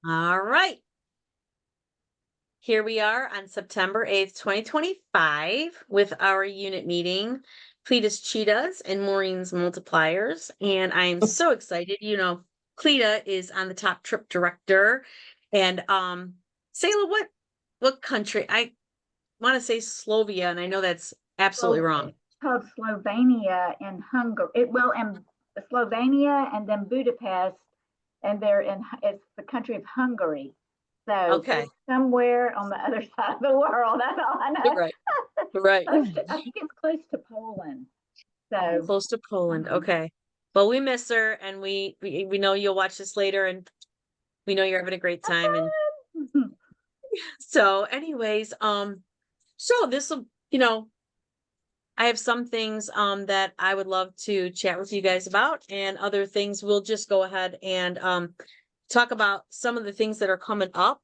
All right. Here we are on September 8th, 2025 with our unit meeting, Cletus Cheetahs and Maureen's Multipliers. And I'm so excited. Cleta is on the top trip director. And Sayla, what country? I want to say Slovenia, and I know that's absolutely wrong. It's called Slovenia and Hungary. And Slovenia and then Budapest, and it's the country of Hungary. So Okay. it's somewhere on the other side of the world. That's all I know. Right. Right. I think it's close to Poland. So Close to Poland. Okay. Well, we miss her, and we know you'll watch this later, and we know you're having a great time. And so, anyways, so this will, I have some things that I would love to chat with you guys about, and other things we'll just go ahead and talk about some of the things that are coming up.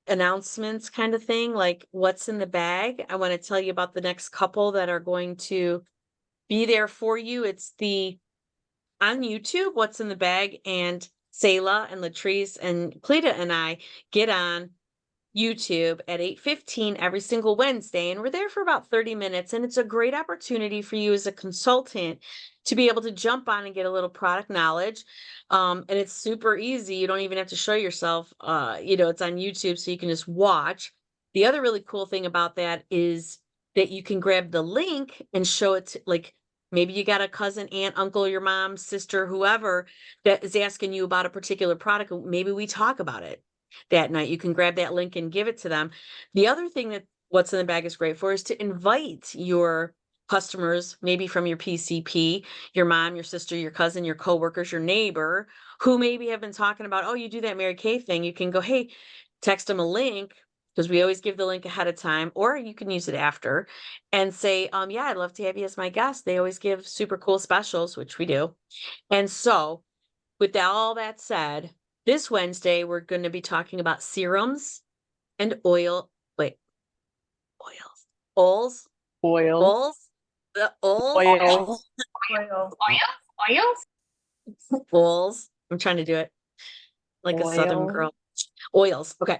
Announcements kind of thing, like what's in the bag. I want to tell you about the next couple that are going to be there for you. It's on YouTube, What's in the Bag, and Selah and Latrice and Cleta and I get on YouTube at 8:15 every single Wednesday, and we're there for about 30 minutes, and it's a great opportunity for you as a consultant to be able to jump on and get a little product knowledge. And it's super easy. You don't even have to show yourself. It's on YouTube, so you can just watch. The other really cool thing about that is that you can grab the link and show it to, like, maybe you got a cousin, aunt, uncle, your mom, sister, whoever that is asking you about a particular product. Maybe we talk about it that night. You can grab that link and give it to them. The other thing that What's in the Bag is great for is to invite your customers, maybe from your PCP, your mom, your sister, your cousin, your coworkers, your neighbor, who maybe have been talking about, oh, you do that Mary Kay thing. You can go, hey, text them a link, because we always give the link ahead of time, or you can use it after, and say, yeah, I'd love to have you as my guest. They always give super cool specials, which we do. And so, with all that said, this Wednesday, we're going to be talking about serums and oils. Oils, the Oil. oils. I'm trying to do it like a Southern girl. Oils. Okay.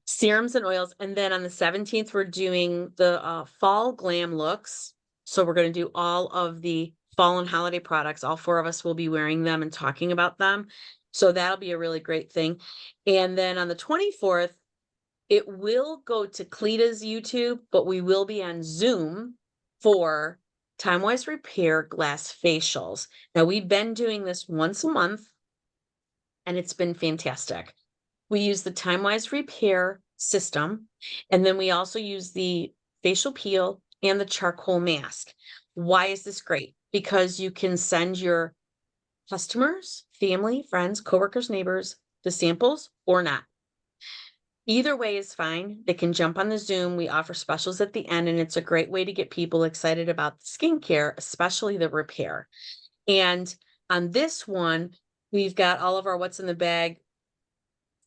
Serums and oils. And then on the 17th, we're doing the fall glam looks. So we're going to do all of the fall and holiday products. All four of us will be wearing them and talking about them. So that'll be a really great thing. And then on the 24th, it will go to Cleta's YouTube, but we will be on Zoom for Time-Wise Repair glass facials. Now, we've been doing this once a month, and it's been fantastic. We use the Time-Wise Repair system, and then we also use the facial peel and the charcoal mask. Why is this great? Because you can send your customers, family, friends, coworkers, neighbors the samples or not. Either way is fine. They can jump on the Zoom. We offer specials at the end, and it's a great way to get people excited about the skincare, especially the repair. And on this one, we've got all of our What's in the Bag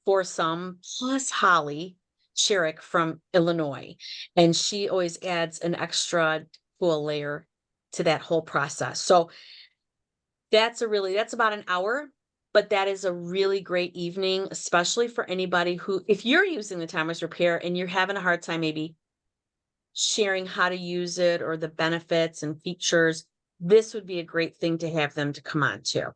foursome plus Holly Sherrick from Illinois. And she always adds an extra cool layer to that whole process. So that's about an hour. But that is a really great evening, especially for anybody who, if you're using the Time-Wise Repair and you're having a hard time maybe sharing how to use it or the benefits and features, this would be a great thing to have them to come on to.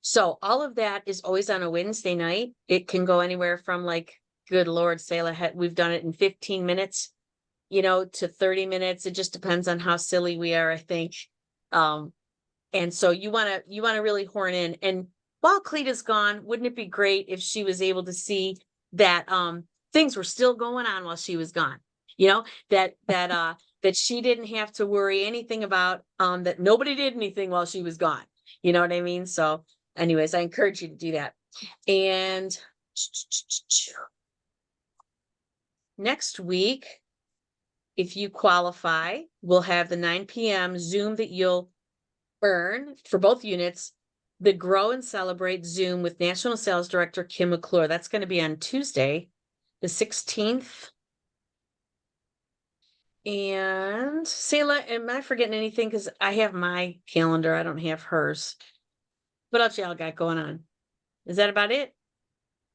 So all of that is always on a Wednesday night. It can go anywhere from, like, good Lord, Sayla, we've done it in 15 minutes, to 30 minutes. It just depends on how silly we are, I think. And so you want to really horn in. And while Cleta's gone, wouldn't it be great if she was able to see that things were still going on while she was gone? That she didn't have to worry anything about that nobody did anything while she was gone. You know what I mean? So anyways, I encourage you to do that. And next week, if you qualify, we'll have the 9 p.m. Zoom that you'll earn for both units, the Grow and Celebrate Zoom with National Sales Director Kim McClure. That's going to be on Tuesday, the 16th. And Selah, am I forgetting anything? Because I have my calendar. I don't have hers. What else y'all got going on? Is that about it?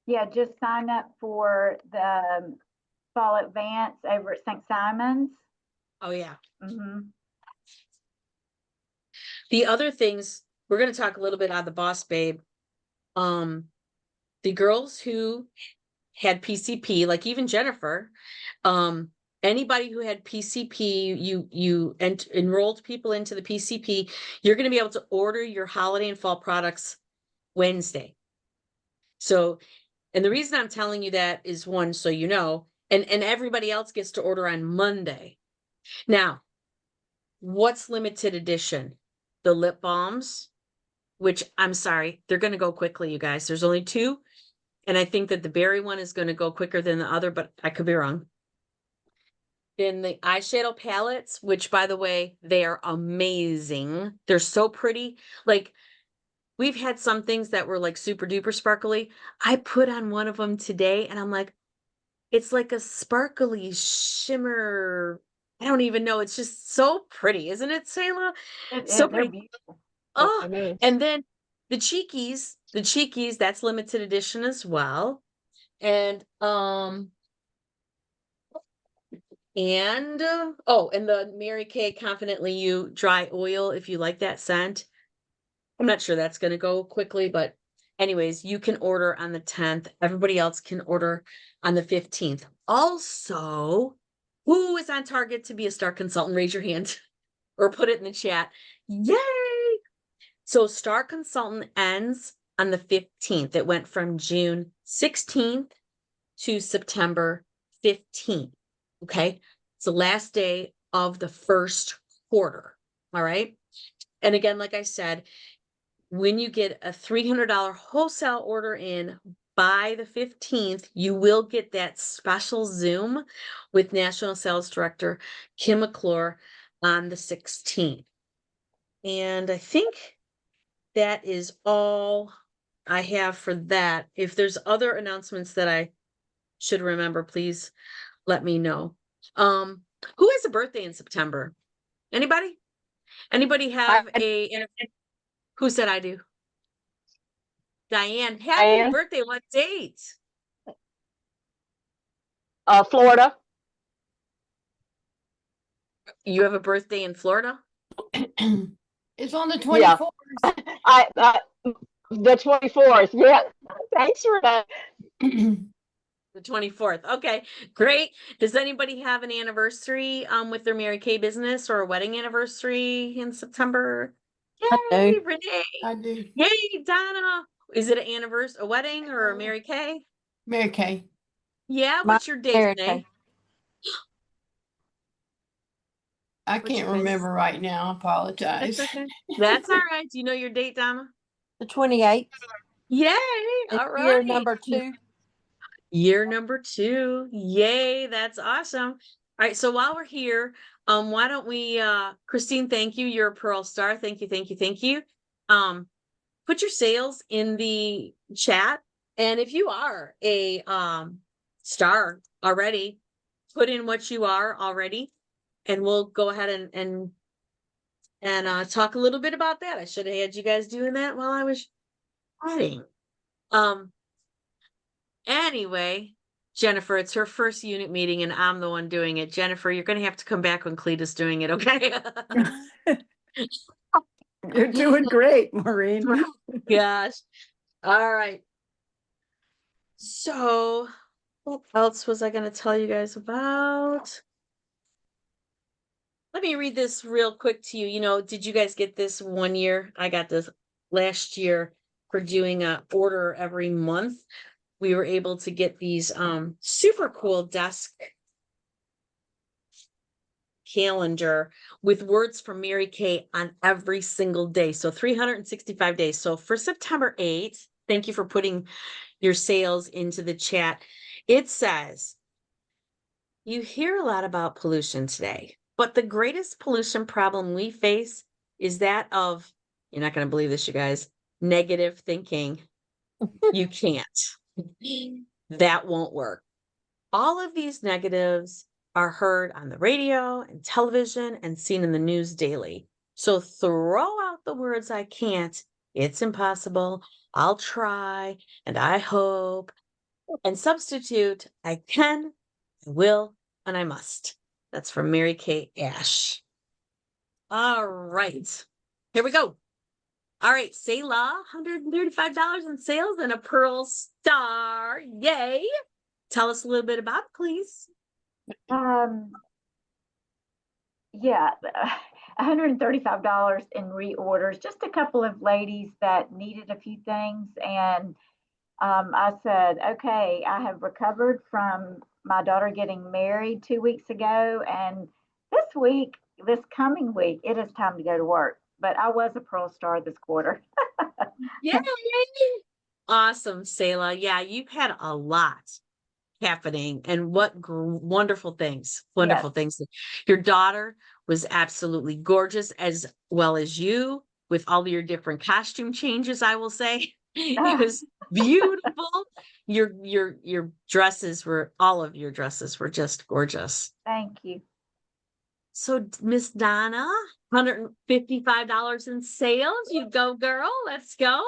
Yeah, just sign up for the fall advance over at St. Simon's. Oh, yeah. Mm-hmm. The other things, we're going to talk a little bit on the Boss Babe. The girls who had PCP, like even Jennifer, anybody who had PCP, you enrolled people into the PCP, you're going to be able to order your holiday and fall products Wednesday. So, and the reason I'm telling you that is one, so you know, and everybody else gets to order on Monday. Now, what's limited edition? The lip balms, which I'm sorry, they're going to go quickly, you guys. There's only 2. And I think that the berry one is going to go quicker than the other, but I could be wrong. Then the eyeshadow palettes, which by the way, they are amazing. They're so pretty. Like we've had some things that were like super duper sparkly. I put on one of them today and I'm like, it's like a sparkly shimmer. I don't even know. It's just so pretty, isn't it, Selah? It So is. They're pretty. beautiful. Oh, It is. and then the cheekies, that's limited edition as well. And and the Mary Kay Confidently You dry oil, if you like that scent. I'm not sure that's going to go quickly, but anyways, you can order on the 10th. Everybody else can order on the 15th. Also, who is on target to be a Star Consultant? Raise your hand or put it in the chat. Yay! So Star Consultant ends on the 15th. It went from June 16th to September 15th. Okay. It's the last day of the first quarter. All right. And again, like I said, when you get a $300 wholesale order in by the 15th, you will get that special Zoom with National Sales Director Kim McClure on the 16th. And I think that is all I have for that. If there's other announcements that I should remember, please let me know. Who has a birthday in September? Anybody? Anybody have who said I do? Diane, happy Diane? birthday. What date? Florida. You have a birthday in Florida? It's on the Yeah. 24th. The 24th. Yeah. Thanks for that. The 24th. Okay, great. Does anybody have an anniversary with their Mary Kay business or a wedding anniversary in September? Yay, Renee. I do. Yay, Donna. Is it an anniversary, a wedding or a Mary Kay? Mary Kay. Yeah, My what's your date, Mary Renee? Kay. I What's can't your date? remember right now. I apologize. That's okay. That's all right. Do you know your date, Donna? The 28th. Yay. It's All year right. number 2. Year number 2. Yay. That's awesome. All right. So while we're here, why don't we, Christine, thank you. You're a Pearl Star. Thank you. Thank you. Thank you. Put your sales in the chat. And if you are a, star already, put in what you are already, and we'll go ahead and talk a little bit about that. I should have had you guys doing that while I was chatting. Anyway, Jennifer, it's her first unit meeting and I'm the one doing it. Jennifer, you're going to have to come back when Cleta's doing it, okay? You're doing great, Maureen. Gosh. All right. So, what else was I going to tell you guys about? Let me read this real quick to you. You know, did you guys get this one year? I got this last year for doing a order every month. We were able to get these super cool desk calendar with words from Mary Kay on every single day. So 365 days. So for September 8th, thank you for putting your sales into the chat. It says, you hear a lot about pollution today, but the greatest pollution problem we face is that of, you're not going to believe this, you guys, negative thinking. You can't. That won't work. All of these negatives are heard on the radio and television and seen in the news daily. So throw out the words I can't, it's impossible, I'll try, and I hope, and substitute I can, I will, and I must. That's from Mary Kay Ash. All right, here we go. All right, Selah, $135 in sales and a Pearl Star. Yay. Tell us a little bit about it, please. Yeah, $135 in reorders. Just a couple of ladies that needed a few things, and I said, okay, I have recovered from my daughter getting married 2 weeks ago, and this coming week, it is time to go to work. But I was a Pearl Star this quarter. Yeah. Awesome, Selah. Yeah, you've had a lot happening, and what wonderful things. Wonderful Yes. things. Your daughter was absolutely gorgeous, as well as you, with all your different costume changes, I will say. It was beautiful. Your dresses were, all of your dresses were just gorgeous. Thank you. So Miss Donna, $155 in sales. You go, girl. Let's go.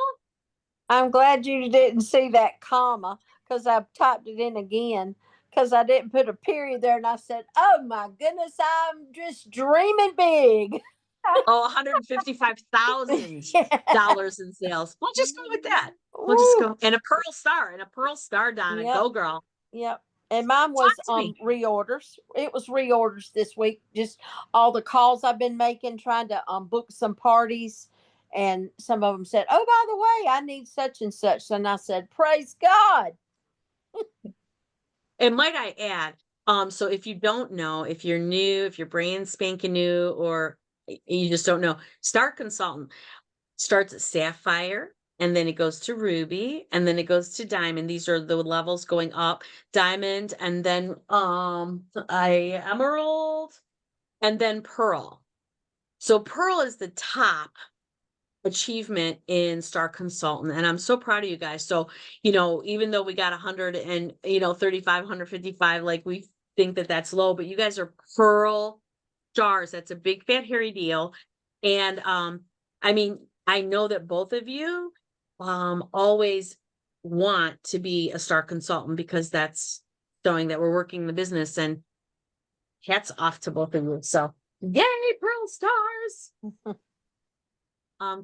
I'm glad you didn't see that comma because I've typed it in again because I didn't put a period there. And I said, oh my goodness, I'm just dreaming big. Oh, $155,000 Yeah. in sales. We'll just go with that. We'll just go. And a Pearl Star, Donna. Yep. Go, girl. Yep. And mine Talk was to me. reorders. It was reorders this week. Just all the calls I've been making, trying to book some parties. And some of them said, oh, by the way, I need such and such. And I said, praise God. And might I add, so if you don't know, if you're new, if you're brand spanking new, or you just don't know, Star Consultant starts at Sapphire, and then it goes to Ruby, and then it goes to Diamond. These are the levels going up. Diamond, and then Emerald, and then Pearl. So Pearl is the top achievement in Star Consultant, and I'm so proud of you guys. So, even though we got 100 and 35, 155, like we think that that's low, but you guys are Pearl Stars. That's a big fat hairy deal. And I mean, I know that both of you always want to be a Star Consultant, because that's showing that we're working the business, and hats off to both of you. So yay, Pearl Stars.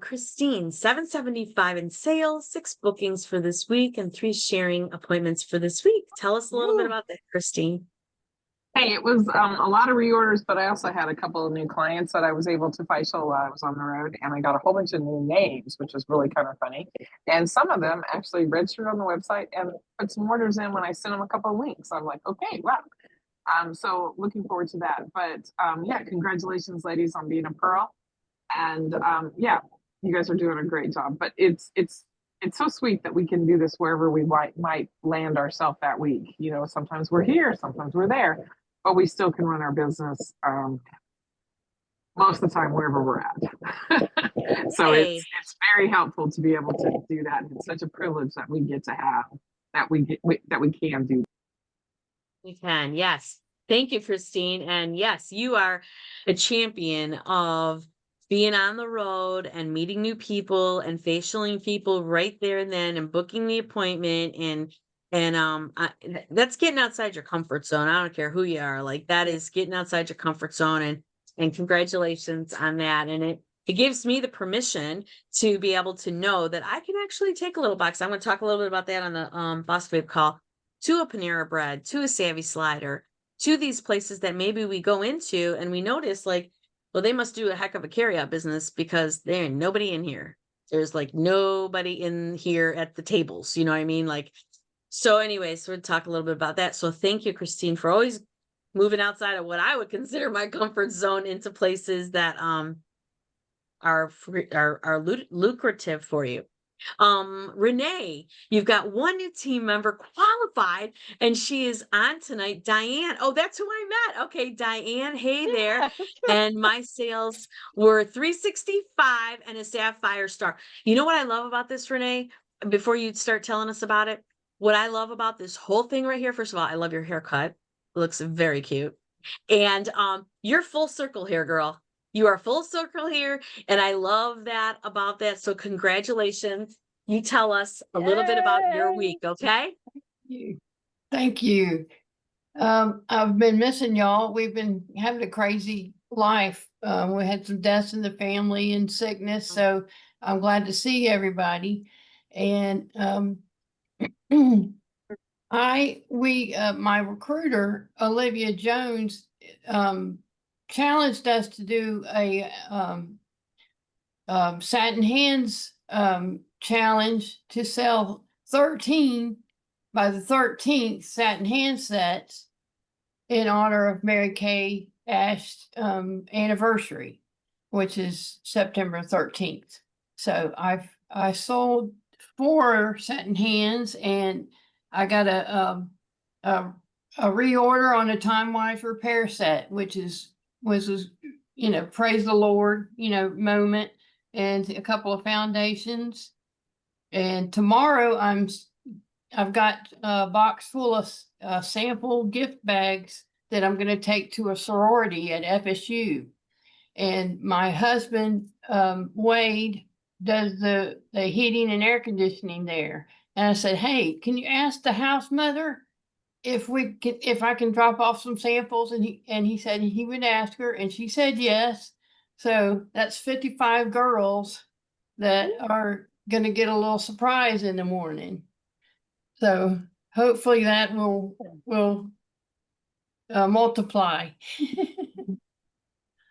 Christine, $775 in sales, 6 bookings for this week, and 3 sharing appointments for this week. Tell us a little bit about that, Christine. Hey, it was a lot of reorders, but I also had a couple of new clients that I was able to facial while I was on the road, and I got a whole bunch of new names, which was really kind of funny. And some of them actually registered on the website and put some orders in when I sent them a couple of links. I'm like, okay, wow. So looking forward to that. But yeah, congratulations, ladies, on being a Pearl. And yeah, you guys are doing a great job. But it's so sweet that we can do this wherever we might land ourselves that week. Sometimes we're here, sometimes we're there, but we still can run our business most of the time wherever we're at. So Hey. it's very helpful to be able to do that. It's such a privilege that we get to have, that we can do. We can, yes. Thank you, Christine. And yes, you are a champion of being on the road and meeting new people and facialing people right there and then, and booking the appointment, and that's getting outside your comfort zone. I don't care who you are. Like, that is getting outside your comfort zone, and congratulations on that. And it gives me the permission to be able to know that I can actually take a little box. I'm going to talk a little bit about that on the Boss Babe call, to a Panera Bread, to a Savvy Slider, to these places that maybe we go into and we notice, like, well, they must do a heck of a carryout business, because there ain't nobody in here. There's like nobody in here at the tables. You know what I mean? Like, so anyways, we'll talk a little bit about that. So thank you, Christine, for always moving outside of what I would consider my comfort zone into places that are lucrative for you. Renee, you've got one new team member qualified, and she is on tonight. Diane. Oh, that's who I met. Okay, Diane. Hey there. And my sales were 365 and a Sapphire Star. You know what I love about this, Renee? Before you start telling us about it, what I love about this whole thing right here, first of all, I love your haircut. It looks very cute. And you're full circle here, girl. You are full circle here, and I love that about that. So congratulations. You tell us a little bit about your week, okay? You. Thank you. I've been missing y'all. We've been having a crazy life. We had some deaths in the family and sickness, so I'm glad to see everybody. And my recruiter, Olivia Jones, challenged us to do a satin hands challenge to sell 13 by the 13th satin hand sets in honor of Mary Kay Ash's anniversary, which is September 13th. So I sold 4 satin hands, and I got a reorder on a Time Wise repair set, which was praise the Lord, moment, and a couple of foundations. And tomorrow I've got a box full of sample gift bags that I'm going to take to a sorority at FSU. And my husband, Wade, does the heating and air conditioning there. And I said, hey, can you ask the house mother if I can drop off some samples? And he said he would ask her, and she said yes. So that's 55 girls that are going to get a little surprise in the morning. So hopefully that will multiply.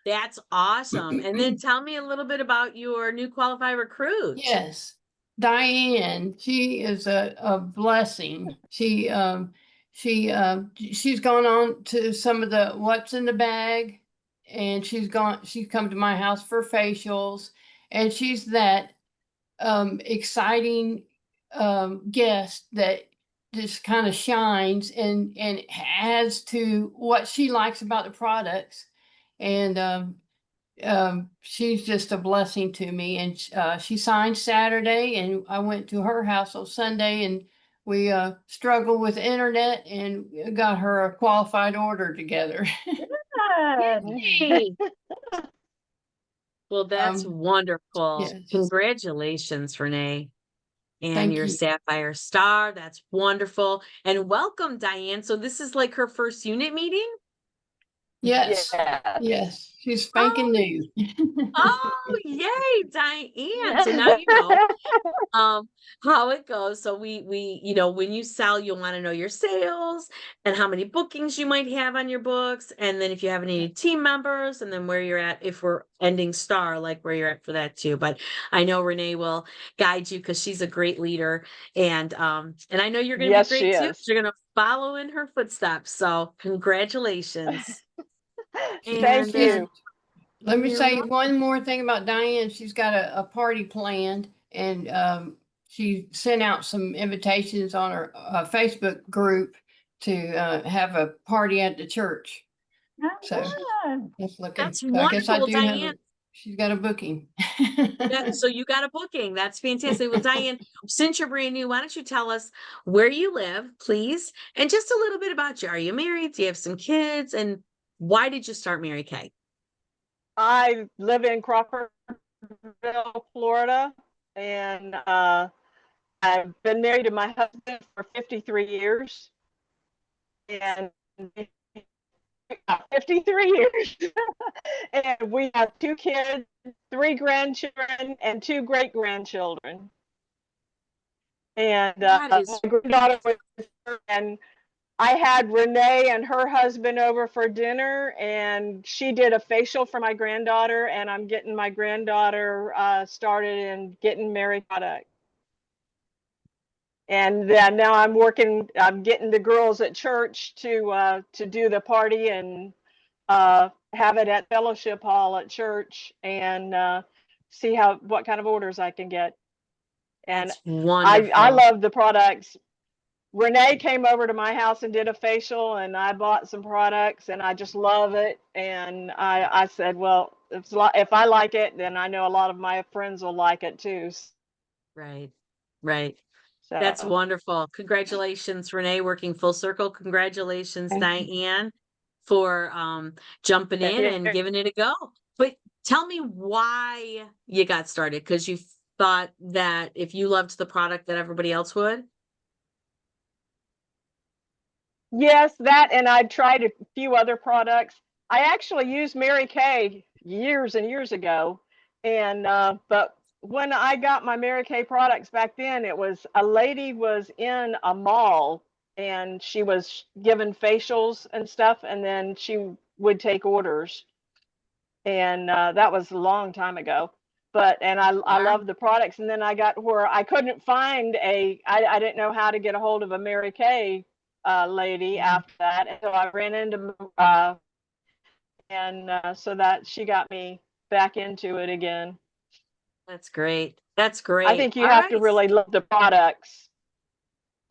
That's awesome. And then tell me a little bit about your new qualified recruit. Yes, Diane, she is a blessing. She's gone on to some of the what's in the bag, and she's come to my house for facials, and she's that exciting guest that just kind of shines and adds to what she likes about the products. And she's just a blessing to me. And she signed Saturday, and I went to her house on Sunday, and we struggled with the internet and got her a qualified order together. Yay. Well, that's wonderful. Yes. Congratulations, Renee. And Thank your you. Sapphire Star. That's wonderful. And welcome, Diane. So this is like her first unit meeting? Yes. Yes. She's spanking new. Oh, yay, Diane. So now you know how it goes. So we when you sell, you'll want to know your sales and how many bookings you might have on your books, and then if you have any team members, and then where you're at if we're ending star, like where you're at for that too. But I know Renee will guide you because she's a great leader, and I know you're gonna Yes, be she great too. is. You're gonna follow in her footsteps. So congratulations. Thank And you. Let me You're say one more thing about Diane. She's got a party planned, and she sent out some invitations on her Facebook group to have a party at the church. So that's looking. that's So I guess I wonderful, do have Diane. she's got a booking. So you got a booking. That's fantastic. Well, Diane, since you're brand new, why don't you tell us where you live, please, and just a little bit about you. Are you married? Do you have some kids? And why did you start Mary Kay? I live in Crawfordville, Florida, and I've been married to my husband for 53 years. And 53 years. And we have 2 kids, 3 grandchildren, and 2 great-grandchildren. And That is my granddaughter was here, and I had Renee and her husband over for dinner, and she did a facial for my granddaughter, and I'm getting my granddaughter started in getting Mary product. And then now I'm getting the girls at church to do the party and have it at fellowship hall at church, and see what kind of orders I can get. And that's wonderful. I love the products. Renee came over to my house and did a facial, and I bought some products, and I just love it. And I said, well, if I like it, then I know a lot of my friends will like it too. Right. Right. So That's wonderful. Congratulations, Renee, working full circle. Congratulations, thank you. Diane. for jumping in and giving it a go. But tell me why you got started, because you thought that if you loved the product that everybody else would. Yes, that, and I tried a few other products. I actually used Mary Kay years and years ago, and but when I got my Mary Kay products back then, it was a lady was in a mall and she was given facials and stuff, and then she would take orders, and that was a long time ago. But and I love the products, and then I got where I couldn't find I didn't know how to get a hold of a Mary Kay lady after that, and so I ran into and so that she got me back into it again. That's great. That's I great. think you All have to right. really love the products.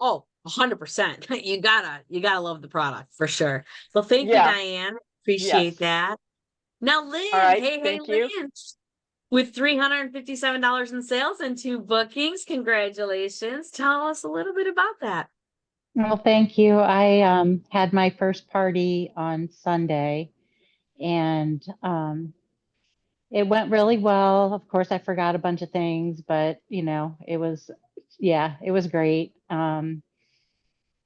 Oh, 100%. You gotta love the product for sure. Well, thank you, Yeah. Diane. Yes. Appreciate that. Now, All Lynn, right. hey, Thank you. Lynn, with $357 in sales and 2 bookings, congratulations. Tell us a little bit about that. Well, thank you. I had my first party on Sunday, and it went really well. Of course, I forgot a bunch of things, but it was, yeah, it was great.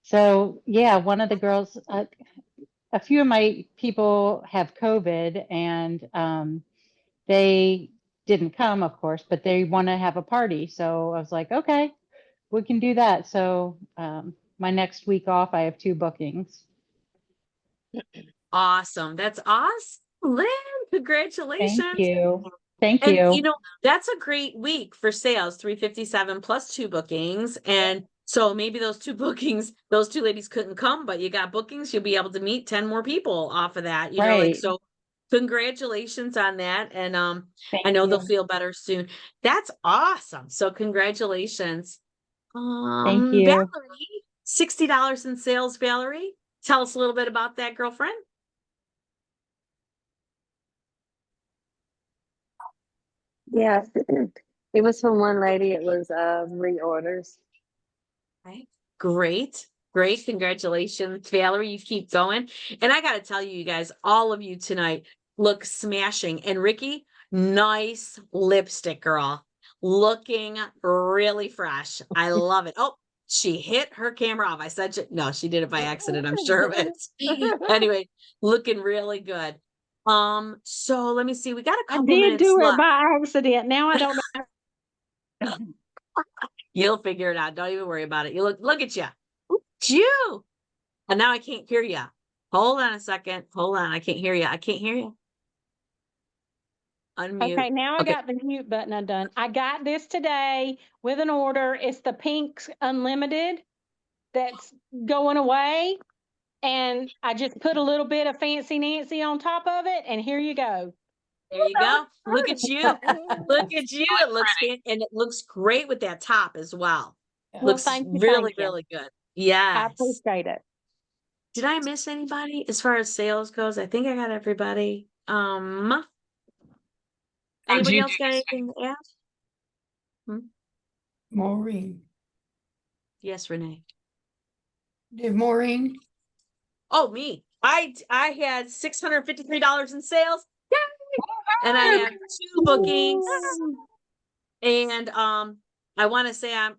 So yeah, one of the girls, a few of my people have COVID, and they didn't come, of course, but they want to have a party. So I was like, okay, we can do that. So my next week off, I have 2 bookings. Awesome. That's awesome. Lynn, Thank congratulations. you. Thank And you. that's a great week for sales, 357 plus 2 bookings. And so maybe those 2 bookings, those 2 ladies couldn't come, but you got bookings, you'll be able to meet 10 more people off of that, Right. so congratulations on that. And Thank I know you. they'll feel better soon. That's awesome. So congratulations. Thank you. Valerie, $60 in sales, Valerie. Tell us a little bit about that, girlfriend. Yes, it was from one lady. It was reorders. Okay. Great. Great. Congratulations, Valerie. You keep going. And I got to tell you, you guys, all of you tonight look smashing. And Ricky, nice lipstick, girl. Looking really fresh. I love it. Oh, she hit her camera off. I said, no, she did it by accident. I'm sure of it. Anyway, looking really good. So let me see. We got a I couple did minutes do it left. by accident. Now I don't know. You'll figure it out. Don't even worry about it. You look at you. You. And now I can't hear you. Hold on a second. Hold on. I can't hear you. I can't hear you. Unmute. Okay, now I Okay. got the mute button undone. I got this today with an order. It's the Pinks Unlimited that's going away. And I just put a little bit of Fancy Nancy on top of it, and here you go. There you go. Look at you. Look at you. It looks and it looks great with that top as well. Well, Looks thank you. really, really good. I Yes. appreciate it. Did I miss anybody as far as sales goes? I think I got everybody. Anybody else got anything to add? Maureen. Yes, Renee. Did Maureen? Oh, me. I had $653 in sales. Yay! And I have 2 bookings. And I want to say I'm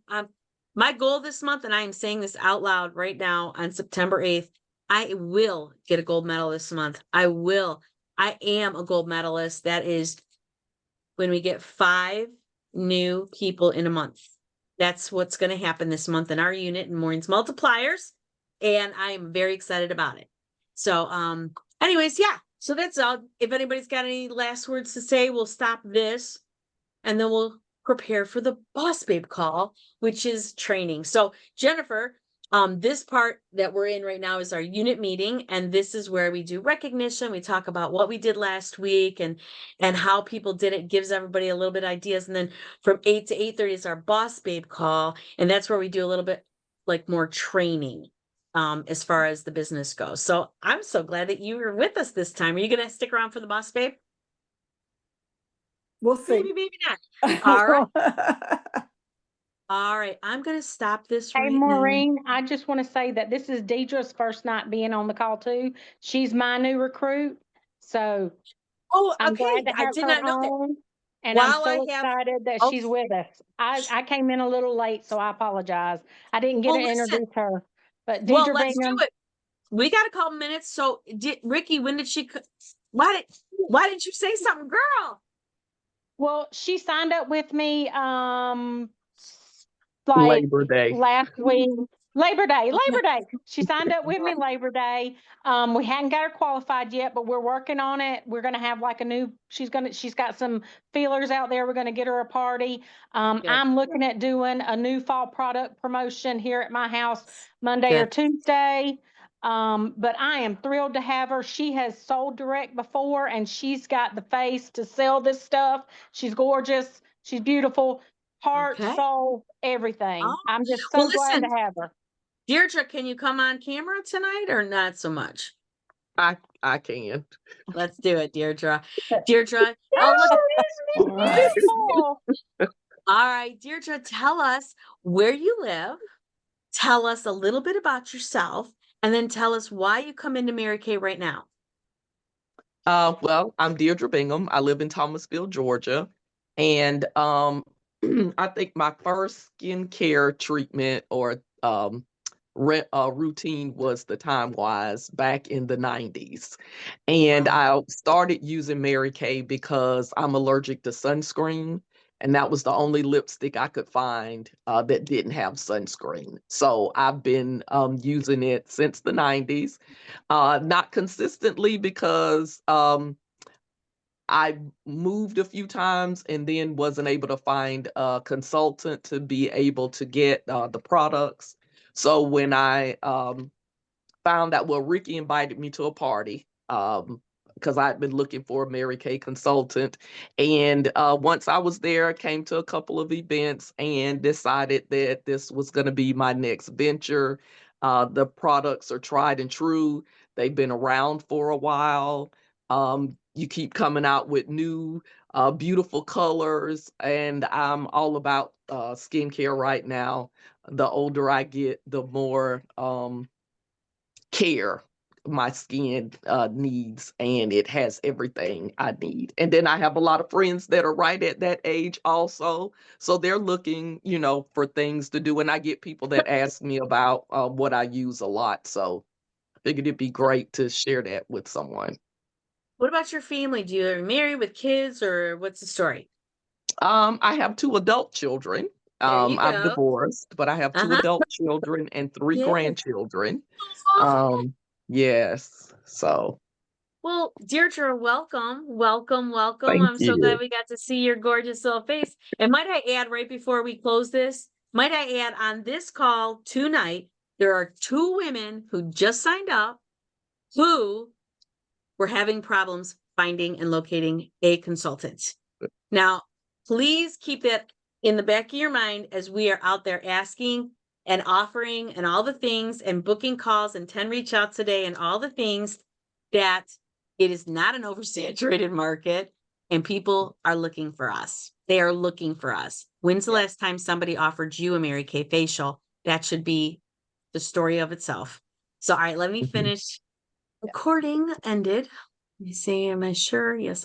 my goal this month, and I am saying this out loud right now on September 8th, I will get a gold medal this month. I will. I am a gold medalist. That is when we get 5 new people in a month. That's what's going to happen this month in our unit in Maureen's Multipliers. And I am very excited about it. So, anyways, yeah. So that's all. If anybody's got any last words to say, we'll stop this and then we'll prepare for the Boss Babe call, which is training. So Jennifer, this part that we're in right now is our unit meeting. And this is where we do recognition. We talk about what we did last week and how people did it, gives everybody a little bit of ideas. And then from 8 to 8:30 is our Boss Babe call. And that's where we do a little bit like more training as far as the business goes. So I'm so glad that you were with us this time. Are you going to stick around for the Boss Babe? We'll see. Maybe not. All right. All right. right, I'm gonna stop this Hey, right now. Maureen, I just want to say that this is Deidre's first night being on the call too. She's my new recruit, so Oh, I'm okay, glad to I have did her not know that. on. And I'm While I so have, excited that oh, she's with us. I came in a little late, so I apologize. I didn't get well, to listen, introduce her. But well, Deidre let's do Bingham, it. We got a couple minutes. So, Ricky, when did she? Why didn't you say something, girl? well, she signed up with me like Labor Day. last week. Labor Day, Okay. Labor Day. She signed up with me Labor Day. We hadn't got her qualified yet, but we're working on it. We're gonna have like a new, she's got some feelers out there. We're gonna get her a party. Good. I'm looking at doing a new fall product promotion here at my house Monday or Good. Tuesday. But I am thrilled to have her. She has sold direct before and she's got the face to sell this stuff. She's gorgeous. She's beautiful. Heart, Okay. soul, everything. Oh, I'm just well, so glad listen, to have her. Deirdre, can you come on camera tonight or not so much? I can. Let's do it, Deirdre. Deirdre. Oh, look. Oh, isn't it beautiful? All right, Deirdre, tell us where you live. Tell us a little bit about yourself, and then tell us why you come into Mary Kay right now. Well, I'm Deirdre Bingham. I live in Thomasville, Georgia. And I think my first skincare treatment or routine was the Time Wise back in the 90s. And I started using Mary Kay because I'm allergic to sunscreen. And that was the only lipstick I could find that didn't have sunscreen. So I've been using it since the 90s. Not consistently because I moved a few times and then wasn't able to find a consultant to be able to get the products. So when I found out, well, Ricky invited me to a party because I'd been looking for a Mary Kay consultant. And once I was there, I came to a couple of events and decided that this was going to be my next venture. The products are tried and true. They've been around for a while. You keep coming out with new, beautiful colors, and I'm all about skincare right now. The older I get, the more care my skin needs, and it has everything I need. And then I have a lot of friends that are right at that age also, so they're looking, for things to do. And I get people that ask me about what I use a lot, so I figured it'd be great to share that with someone. What about your family? Do you married with kids, or what's the story? I have 2 adult children. There you I'm go. divorced, but I have 2 Uh-huh. adult children and 3 Yeah. grandchildren. Yes, so Well, Deirdre, welcome, welcome, welcome. thank I'm so glad you. we got to see your gorgeous little face. And might I add, right before we close this, might I add on this call tonight, there are 2 women who just signed up who were having problems finding and locating a consultant. Now, please keep that in the back of your mind as we are out there asking and offering and all the things and booking calls and 10 reach outs a day and all the things, that it is not an oversaturated market and people are looking for us. They are looking for us. When's the last time somebody offered you a Mary Kay facial? That should be the story of itself. So, all right, let me Mhm. finish. Recording ended. Let me see, am I sure? Yes,